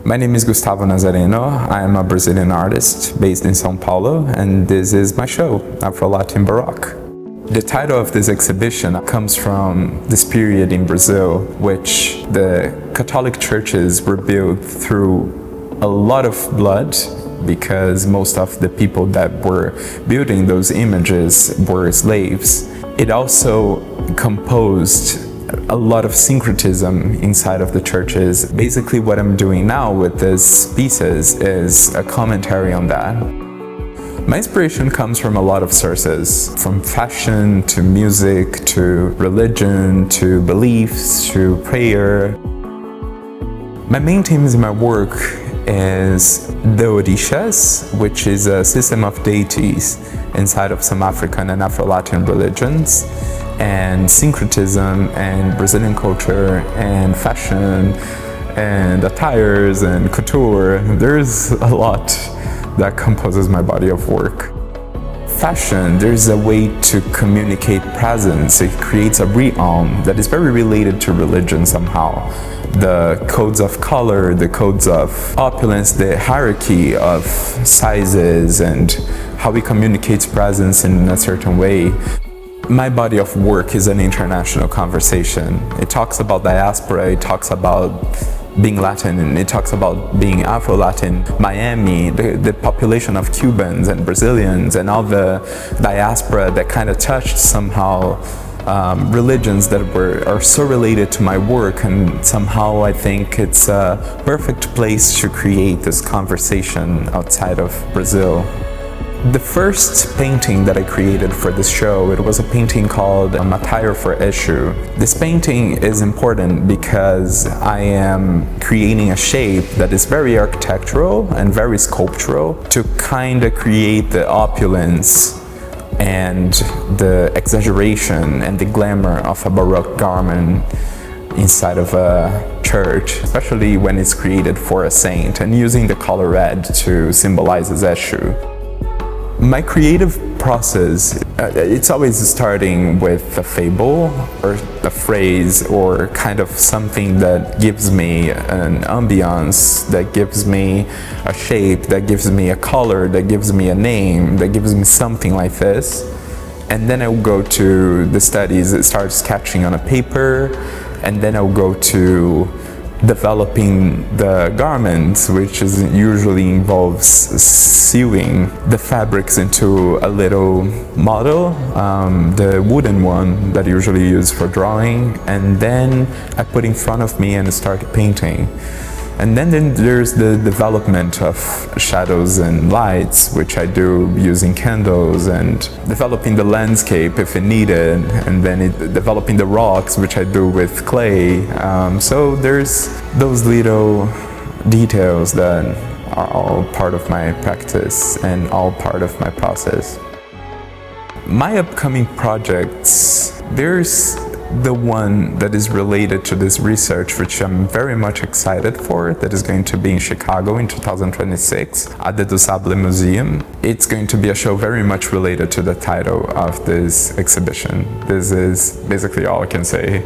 My name is Gustavo Nazareno. I am a Brazilian artist based in São Paulo, and this is my show, Afro-Latin Baroque. The title of this exhibition comes from this period in Brazil, which the Catholic churches were built through a lot of blood, because most of the people that were building those images were slaves. It also composed a lot of syncretism inside of the churches. Basically what I'm doing now with these pieces is a commentary on that. My inspiration comes from a lot of sources, from fashion to music to religion to beliefs to prayer. My main themes in my work is the Orishas, which is a system of deities inside of some African and Afro-Latin religions, and syncretism and Brazilian culture and fashion and attires and couture. There's a lot that composes my body of work. Fashion, there's a way to communicate presence. It creates a realm that is very related to religion somehow. The codes of color, the codes of opulence, the hierarchy of sizes, and how it communicates presence in a certain way. My body of work is an international conversation. It talks about diaspora, it talks about being Latin, and it talks about being Afro-Latin. Miami, the population of Cubans and Brazilians and all the diaspora that kind of touched somehow religions that are so related to my work, and somehow I think it's a perfect place to create this conversation outside of Brazil. The first painting that I created for this show, it was a painting called Attire for Issue. This painting is important because I am creating a shape that is very architectural and very sculptural to kind of create the opulence and the exaggeration and the glamour of a Baroque garment inside of a church, especially when it's created for a saint, and using the color red to symbolize his issue. My creative process, it's always starting with a fable or a phrase or kind of something that gives me an ambiance, that gives me a shape, that gives me a color, that gives me a name, that gives me something like this. And then I'll go to the studies, start sketching on a paper, and then I'll go to developing the garments, which usually involves sewing the fabrics into a little model, the wooden one that I usually use for drawing, and then I put in front of me and start painting. And then there's the development of shadows and lights, which I do using candles, and developing the landscape if it needed, and then developing the rocks, which I do with clay. So there's those little details that are all part of my practice and all part of my process. My upcoming projects, there's the one that is related to this research, which I'm very much excited for, that is going to be in Chicago in 2026 at the Du Sable Museum. It's going to be a show very much related to the title of this exhibition. This is basically all I can say.